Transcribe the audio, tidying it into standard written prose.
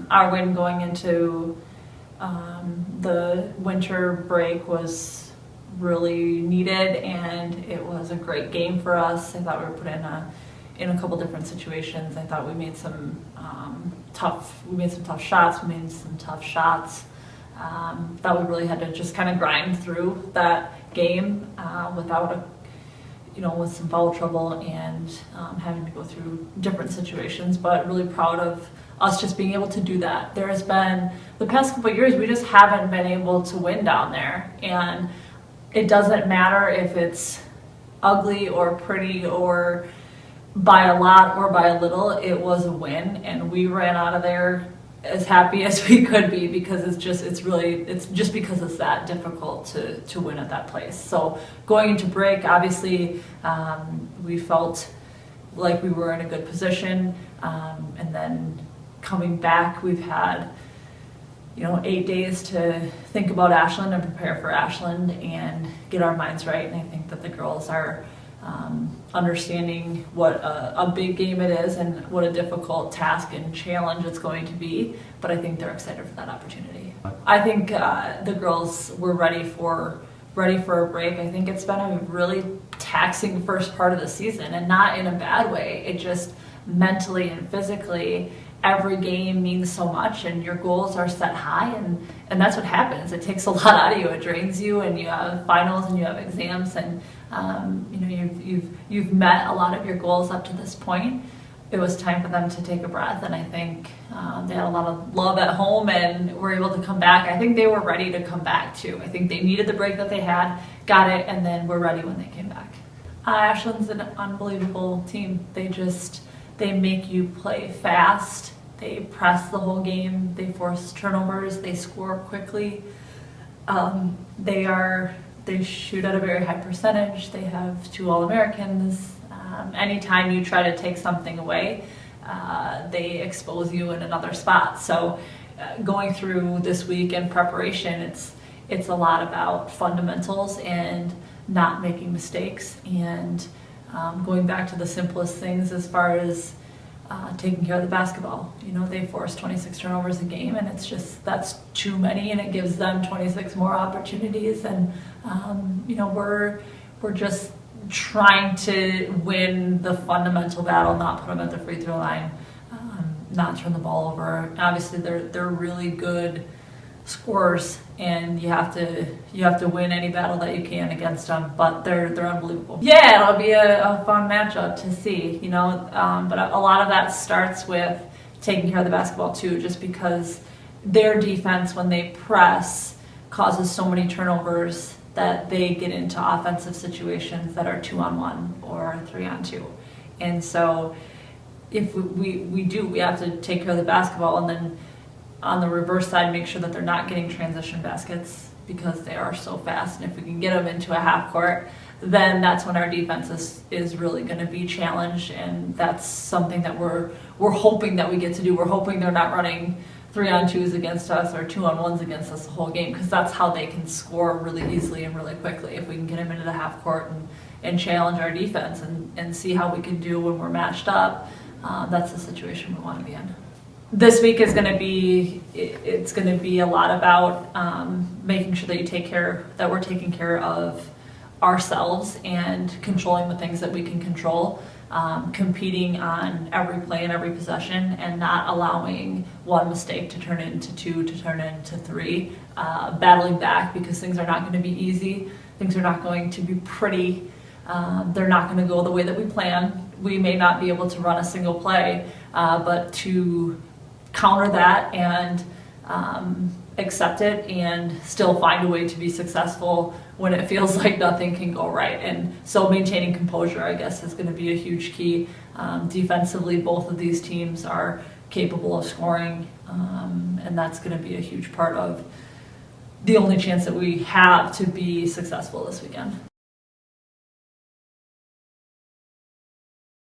Our win going into the winter break was really needed, and it was a great game for us. I thought we were put in a couple different situations. I thought we made some tough shots. We made some tough shots. Thought we really had to just kind of grind through that game with some foul trouble and having to go through different situations. But really proud of us just being able to do that. There has been the past couple of years we just haven't been able to win down there, and it doesn't matter if it's ugly or pretty or by a lot or by a little. It was a win, and we ran out of there as happy as we could be, because it's just because it's that difficult to win at that place. So going into break, obviously we felt like we were in a good position, and then coming back, we've had 8 days to think about Ashland and prepare for Ashland and get our minds right. And I think that the girls are understanding what a big game it is and what a difficult task and challenge it's going to be, but I think they're excited for that opportunity. I think the girls were ready for a break. I think it's been a really taxing first part of the season, and not in a bad way. It just mentally and physically, every game means so much, and your goals are set high, and that's what happens. It takes a lot out of you. It drains you, and you have finals and you have exams, and you've met a lot of your goals up to this point. It was time for them to take a breath, and I think they had a lot of love at home and were able to come back. I think they were ready to come back too. I think they needed the break that they had, got it, and then were ready when they came back. Ashland's an unbelievable team. They make you play fast. They press the whole game. They force turnovers. They score quickly. They shoot at a very high percentage. They have 2 All-Americans. Anytime you try to take something away, they expose you in another spot. So going through this week in preparation, it's a lot about fundamentals and not making mistakes, and going back to the simplest things as far as taking care of the basketball. They force 26 turnovers a game, and that's too many, and it gives them 26 more opportunities. And we're just trying to win the fundamental battle, not put them at the free throw line, not turn the ball over. Obviously, they're really good scorers, and you have to win any battle that you can against them. But they're unbelievable. Yeah, it'll be a fun matchup to see. But a lot of that starts with taking care of the basketball too, just because their defense, when they press, causes so many turnovers that they get into offensive situations that are 2-on-1 or 3-on-2. And so if we have to take care of the basketball, and then on the reverse side, make sure that they're not getting transition baskets, because they are so fast. And if we can get them into a half court, then that's when our defense is really going to be challenged, and that's something that we're hoping that we get to do. We're hoping they're not running 3-on-2s against us or 2-on-1s against us the whole game, because that's how they can score really easily and really quickly. If we can get them into the half court and challenge our defense and see how we can do when we're matched up, that's the situation we want to be in. This week is going to be a lot about making sure that we're taking care of ourselves and controlling the things that we can control, competing on every play and every possession, and not allowing one mistake to turn into 2, to turn into 3, battling back, because things are not going to be easy. Things are not going to be pretty. They're not going to go the way that we plan. We may not be able to run a single play, but to counter that and accept it and still find a way to be successful when it feels like nothing can go right. And so maintaining composure, I guess, is going to be a huge key. Defensively, both of these teams are capable of scoring, and that's going to be a huge part of the only chance that we have to be successful this weekend.